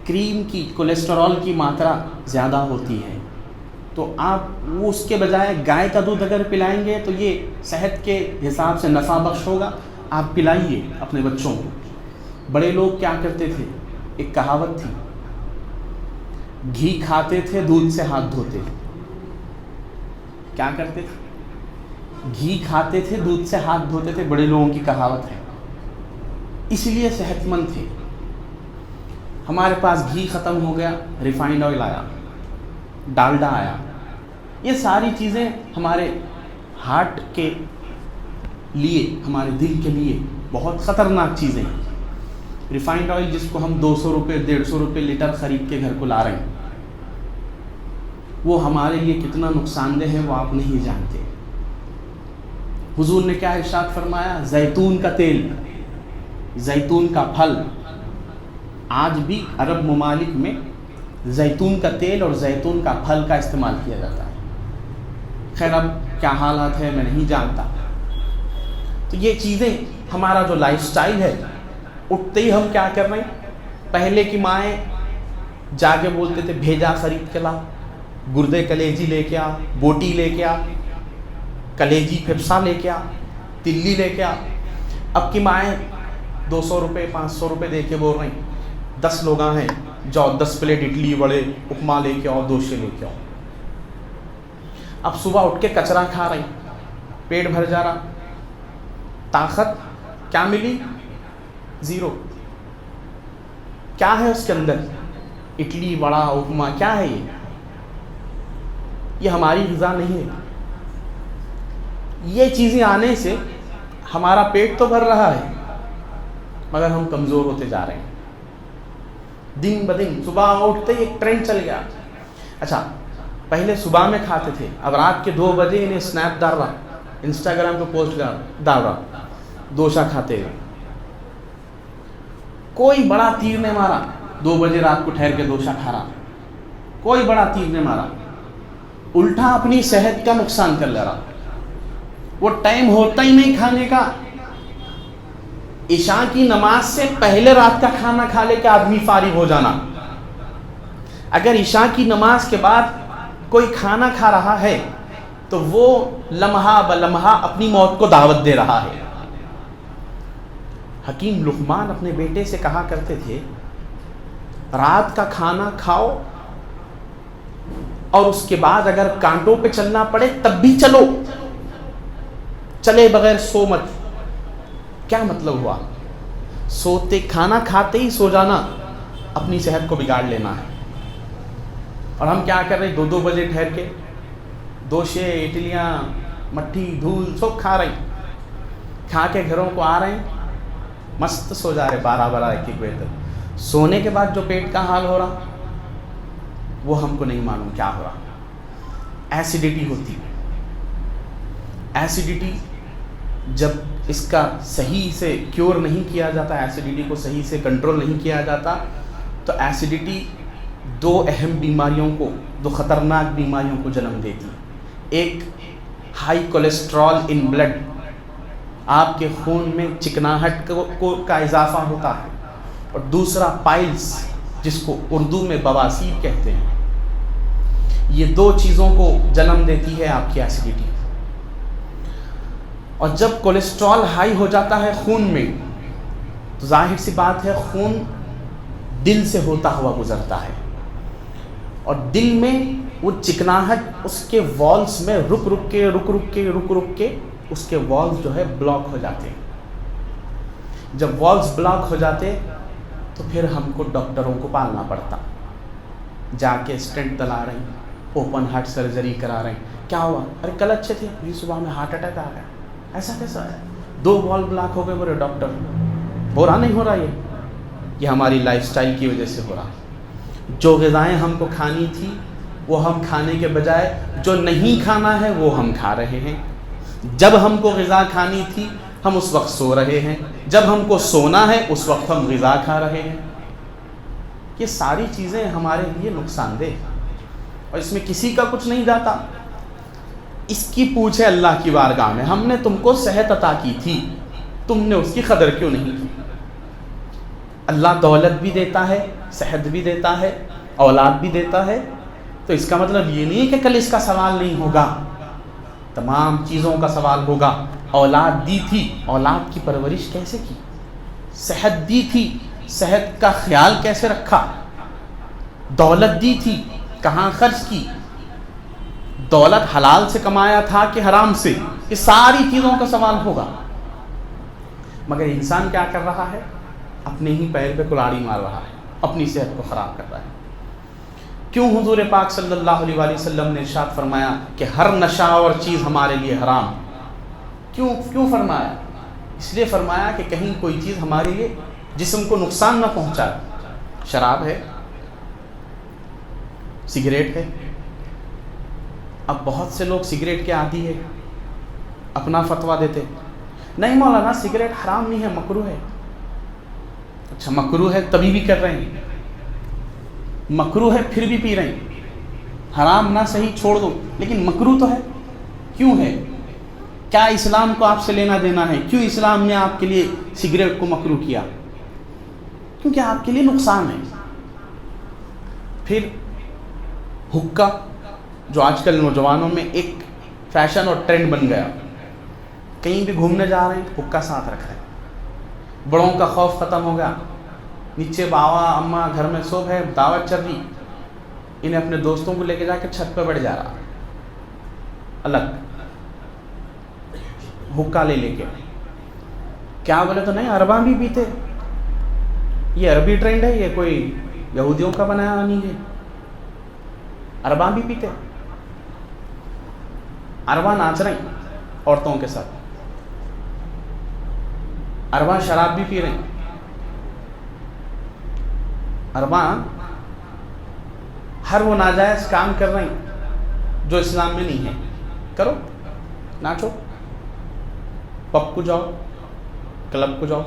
کریم کی، کولیسٹرول کی ماترا زیادہ ہوتی ہے، تو آپ وہ اس کے بجائے گائے کا دودھ اگر پلائیں گے تو یہ صحت کے حساب سے نفع بخش ہوگا، آپ پلائیے اپنے بچوں کو۔ بڑے لوگ کیا کرتے تھے، ایک کہاوت تھی، گھی کھاتے تھے دودھ سے ہاتھ دھوتے تھے۔ کیا کرتے تھے؟ گھی کھاتے تھے دودھ سے ہاتھ دھوتے تھے، بڑے لوگوں کی کہاوت ہے، اس لیے صحت مند تھے۔ ہمارے پاس گھی ختم ہو گیا، ریفائنڈ آئل آیا، ڈالڈا آیا، یہ ساری چیزیں ہمارے ہارٹ کے لیے، ہمارے دل کے لیے بہت خطرناک چیزیں ہیں۔ ریفائنڈ آئل جس کو ہم 200 روپے 150 روپے لیٹر خرید کے گھر کو لا رہے ہیں، وہ ہمارے لیے کتنا نقصان دہ ہے وہ آپ نہیں جانتے۔ حضور نے کیا ارشاد فرمایا؟ زیتون کا تیل، زیتون کا پھل، آج بھی عرب ممالک میں زیتون کا تیل اور زیتون کا پھل کا استعمال کیا جاتا ہے۔ خیر اب کیا حالات ہے میں نہیں جانتا۔ تو یہ چیزیں، ہمارا جو لائف سٹائل ہے، اٹھتے ہی ہم کیا کر رہے ہیں؟ پہلے کی مائیں جا کے بولتے تھے بھیجا خرید کے لا، گردے کلیجی لے کے آ، بوٹی لے کے آ، کلیجی پھپسا لے کے آ، تلی لے کے آ۔ اب کی مائیں 200 روپے 500 روپے دے کے بول رہے ہیں 10 لوگ ہیں، جاؤ 10 پلیٹ اڈلی وڑے اپما لے کے آؤ، دوشے لے کے آؤ۔ اب صبح اٹھ کے کچرا کھا رہے ہیں، پیٹ بھر جا رہا، طاقت کیا ملی؟ زیرو۔ کیا ہے اس کے اندر؟ اڈلی وڑا اپما، کیا ہے یہ ہماری غذا نہیں ہے۔ یہ چیزیں آنے سے ہمارا پیٹ تو بھر رہا ہے مگر ہم کمزور ہوتے جا رہے ہیں دن بدن۔ صبح اٹھتے ہی ایک ٹرینڈ چل گیا، اچھا پہلے صبح میں کھاتے تھے، اب رات کے 2 بجے انہیں سنیپ ڈال رہا، انسٹاگرام پہ پوسٹ ڈال رہا، دوشا کھاتے ہیں۔ کوئی بڑا تیر نے مارا 2 بجے رات کو ٹھہر کے دوشا کھا رہا، کوئی بڑا تیر نے مارا، الٹا اپنی صحت کا نقصان کر لے رہا۔ وہ ٹائم ہوتا ہی نہیں کھانے کا، عشاء کی نماز سے پہلے رات کا کھانا کھا لے کے آدمی فارغ ہو جانا۔ اگر عشاء کی نماز کے بعد کوئی کھانا کھا رہا ہے تو وہ لمحہ بلمحہ اپنی موت کو دعوت دے رہا ہے۔ حکیم لقمان اپنے بیٹے سے کہا کرتے تھے رات کا کھانا کھاؤ اور اس کے بعد اگر کانٹوں پہ چلنا پڑے تب بھی چلو، چلے بغیر سو مت۔ کیا مطلب ہوا؟ سوتے، کھانا کھاتے ہی سو جانا اپنی صحت کو بگاڑ لینا ہے۔ اور ہم کیا کر رہے ہیں؟ 2 بجے ٹھہر کے دوشے، اڈلیاں، مٹھی، دھول سب کھا رہے ہیں، کھا کے گھروں کو آ رہے ہیں، مست سو جا رہے 12 1 بجے تک۔ سونے کے بعد جو پیٹ کا حال ہو رہا وہ ہم کو نہیں معلوم کیا ہو رہا۔ ایسیڈیٹی ہوتی ہے، ایسیڈیٹی جب اس کا صحیح سے کیور نہیں کیا جاتا، ایسیڈیٹی کو صحیح سے کنٹرول نہیں کیا جاتا، تو ایسیڈیٹی 2 اہم بیماریوں کو، 2 خطرناک بیماریوں کو جنم دیتی ہے۔ ایک ہائی کولیسٹرول ان بلڈ، آپ کے خون میں چکناہٹ کا اضافہ ہوتا ہے، اور دوسرا پائلز جس کو اردو میں بواسیر کہتے ہیں۔ یہ 2 چیزوں کو جنم دیتی ہے آپ کی ایسیڈیٹی۔ اور جب کولیسٹرول ہائی ہو جاتا ہے خون میں تو ظاہر سی بات ہے خون دل سے ہوتا ہوا گزرتا ہے، اور دل میں وہ چکناہٹ اس کے والز میں رک رک کے اس کے والز جو ہے بلاک ہو جاتے ہیں۔ جب والز بلاک ہو جاتے تو پھر ہم کو ڈاکٹروں کو پالنا پڑتا، جا کے اسٹنٹ ڈلا رہے ہیں، اوپن ہارٹ سرجری کرا رہے ہیں۔ کیا ہوا؟ ارے کل اچھے تھے، ابھی صبح میں ہارٹ اٹیک آ گیا، ایسا کیسا ہے؟ 2 والو بلاک ہو گئے، بولے ڈاکٹر ہو رہا نہیں ہو رہا، یہ ہماری لائف سٹائل کی وجہ سے ہو رہا۔ جو غذائیں ہم کو کھانی تھی وہ ہم کھانے کے بجائے جو نہیں کھانا ہے وہ ہم کھا رہے ہیں. جب ہم کو غذا کھانی تھی ہم اس وقت سو رہے ہیں, جب ہم کو سونا ہے اس وقت ہم غذا کھا رہے ہیں. یہ ساری چیزیں ہمارے لیے نقصان دہ ہیں اور اس میں کسی کا کچھ نہیں جاتا. اس کی پوچھے اللہ کی بارگاہ میں, ہم نے تم کو صحت عطا کی تھی, تم نے اس کی قدر کیوں نہیں کی؟ اللہ دولت بھی دیتا ہے, صحت بھی دیتا ہے, اولاد بھی دیتا ہے, تو اس کا مطلب یہ نہیں کہ کل اس کا سوال نہیں ہوگا, تمام چیزوں کا سوال ہوگا. اولاد دی تھی, اولاد کی پرورش کیسے کی؟ صحت دی تھی, صحت کا خیال کیسے رکھا؟ دولت دی تھی, کہاں خرچ کی؟ دولت حلال سے کمایا تھا کہ حرام سے؟ یہ ساری چیزوں کا سوال ہوگا. مگر انسان کیا کر رہا ہے؟ اپنے ہی پیر پہ کلاڑی مار رہا ہے, اپنی صحت کو خراب کر رہا ہے. کیوں حضور پاک صلی اللہ علیہ وآلہ وسلم نے ارشاد فرمایا کہ ہر نشاور چیز ہمارے لیے حرام؟ کیوں فرمایا؟ اس لیے فرمایا کہ کہیں کوئی چیز ہمارے لیے جسم کو نقصان نہ پہنچائے. شراب ہے, سگریٹ ہے. اب بہت سے لوگ سگریٹ کے عادی ہے, اپنا فتویٰ دیتے, نہیں مولانا سگریٹ حرام نہیں ہے, مکروہ ہے. اچھا مکروہ ہے تبھی بھی کر رہے ہیں, مکروہ ہے پھر بھی پی رہے ہیں. حرام نہ صحیح چھوڑ دو لیکن مکروہ تو ہے. کیوں ہے؟ کیا اسلام کو آپ سے لینا دینا ہے؟ کیوں اسلام نے آپ کے لیے سگریٹ کو مکروہ کیا؟ کیونکہ آپ کے لیے نقصان ہے. پھر حقہ, جو آج کل نوجوانوں میں ایک فیشن اور ٹرینڈ بن گیا, کہیں بھی گھومنے جا رہے ہیں حقہ ساتھ رکھ رہے ہیں. بڑوں کا خوف ختم ہو گیا, نیچے باوا اماں گھر میں سو ہے, دعوت چل رہی, انہیں اپنے دوستوں کو لے کے جا کے چھت پہ بیٹھ جا رہا الگ حقہ لے کے. کیا بولے تو نہیں عرباں بھی پیتے, یہ عربی ٹرینڈ ہے, یہ کوئی یہودیوں کا بنایا نہیں ہے. عرباں بھی پیتے, عرباں ناچ رہے ہیں عورتوں کے ساتھ, عرباں شراب بھی پی رہے ہیں, عرباں ہر وہ ناجائز کام کر رہے ہیں جو اسلام میں نہیں ہے. کرو, ناچو, پب کو جاؤ, کلب کو جاؤ.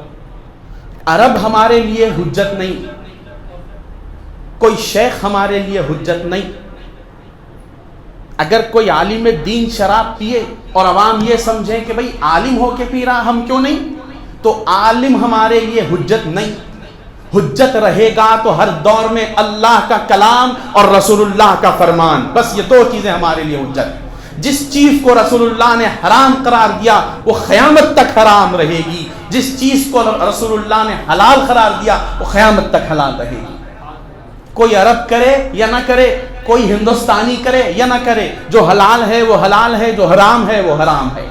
عرب ہمارے لیے حجت نہیں, کوئی شیخ ہمارے لیے حجت نہیں. اگر کوئی عالم دین شراب پیے اور عوام یہ سمجھے کہ بھئی عالم ہو کے پی رہا, ہم کیوں نہیں, تو عالم ہمارے لیے حجت نہیں. حجت رہے گا تو ہر دور میں اللہ کا کلام اور رسول اللہ کا فرمان, بس یہ دو چیزیں ہمارے لیے حجت. جس چیز کو رسول اللہ نے حرام قرار دیا وہ قیامت تک حرام رہے گی, جس چیز کو رسول اللہ نے حلال قرار دیا وہ قیامت تک حلال رہے گی. کوئی عرب کرے یا نہ کرے, کوئی ہندوستانی کرے یا نہ کرے, جو حلال ہے وہ حلال ہے, جو حرام ہے وہ حرام ہے.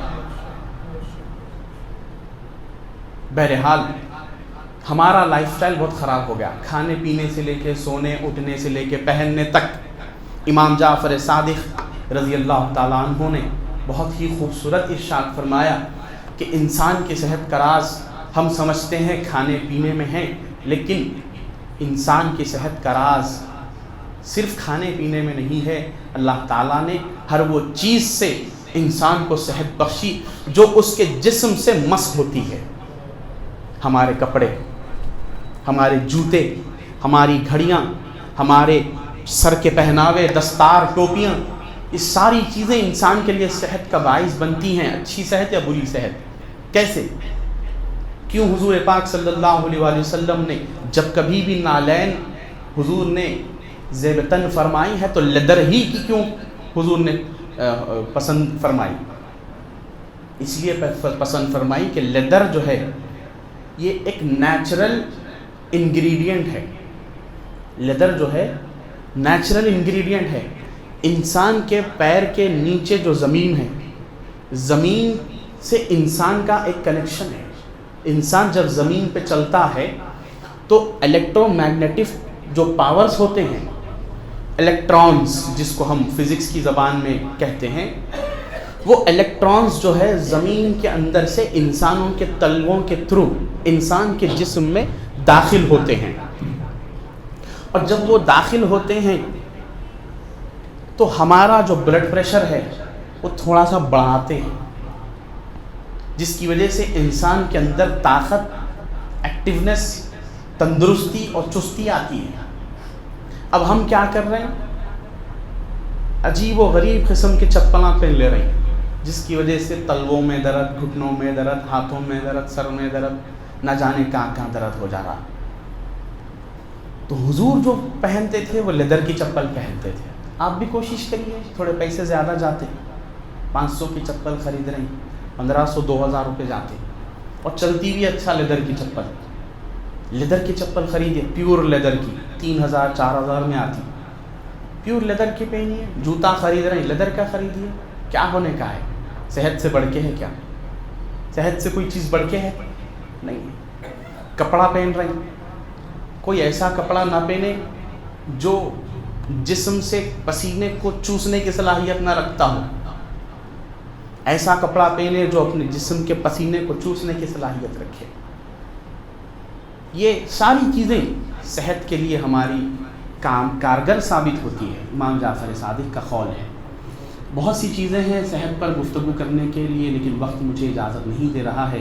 بہرحال ہمارا لائف سٹائل بہت خراب ہو گیا, کھانے پینے سے لے کے سونے اٹھنے سے لے کے پہننے تک. امام جعفر صادق رضی اللہ تعالیٰ عنہ نے بہت ہی خوبصورت ارشاد فرمایا کہ انسان کی صحت کا راز ہم سمجھتے ہیں کھانے پینے میں ہے, لیکن انسان کی صحت کا راز صرف کھانے پینے میں نہیں ہے. اللہ تعالیٰ نے ہر وہ چیز سے انسان کو صحت بخشی جو اس کے جسم سے مسح ہوتی ہے. ہمارے کپڑے, ہمارے جوتے, ہماری گھڑیاں, ہمارے سر کے پہناوے, دستار, ٹوپیاں, یہ ساری چیزیں انسان کے لیے صحت کا باعث بنتی ہیں. اچھی صحت یا بری صحت, کیسے؟ کیوں حضور پاک صلی اللہ علیہ وآلہ وسلم نے جب کبھی بھی نالین حضور نے زیب تن فرمائی ہے تو لیدر ہی کی کیوں حضور نے پسند فرمائی؟ اس لیے پسند فرمائی کہ لیدر جو ہے یہ ایک نیچرل انگریڈینٹ ہے. لیدر جو ہے نیچرل انگریڈینٹ ہے. انسان کے پیر کے نیچے جو زمین ہے, زمین سے انسان کا ایک کنیکشن ہے. انسان جب زمین پہ چلتا ہے تو الیکٹرو میگنیٹک جو پاورز ہوتے ہیں, الیکٹرانز جس کو ہم فزکس کی زبان میں کہتے ہیں, وہ الیکٹرانز جو ہے زمین کے اندر سے انسانوں کے تلووں کے تھرو انسان کے جسم میں داخل ہوتے ہیں. اور جب وہ داخل ہوتے ہیں تو ہمارا جو بلڈ پریشر ہے وہ تھوڑا سا بڑھاتے ہیں، جس کی وجہ سے انسان کے اندر طاقت، ایکٹیونیس، تندرستی اور چستی آتی ہے۔ اب ہم کیا کر رہے ہیں؟ عجیب و غریب قسم کے چپلاں پہن لے رہے ہیں، جس کی وجہ سے تلووں میں درد، گھٹنوں میں درد، ہاتھوں میں درد، سر میں درد، نہ جانے کہاں درد ہو جا رہا۔ تو حضور جو پہنتے تھے وہ لیدر کی چپل پہنتے تھے۔ آپ بھی کوشش کریے، تھوڑے پیسے زیادہ جاتے، 500 کی چپل خرید رہے ہیں، 1500 2000 روپے جاتے، اور چلتی بھی اچھا لیدر کی چپل۔ لیدر کی چپل خریدیے، پیور لیدر کی، 3000 4000 میں آتی، پیور لیدر کی پہنیے۔ جوتا خرید رہے ہیں، لیدر کا خریدیے۔ کیا ہونے کا ہے؟ صحت سے بڑھ کے ہے کیا؟ صحت سے کوئی چیز بڑھ کے ہے؟ نہیں۔ کپڑا پہن رہے ہیں، کوئی ایسا کپڑا نہ پہنے جو جسم سے پسینے کو چوسنے کی صلاحیت نہ رکھتا ہو، ایسا کپڑا پہنے جو اپنے جسم کے پسینے کو چوسنے کی صلاحیت رکھے۔ یہ ساری چیزیں صحت کے لیے ہماری کارگر ثابت ہوتی ہے۔ امام جعفر صادق کا قول ہے۔ بہت سی چیزیں ہیں صحت پر گفتگو کرنے کے لیے، لیکن وقت مجھے اجازت نہیں دے رہا ہے۔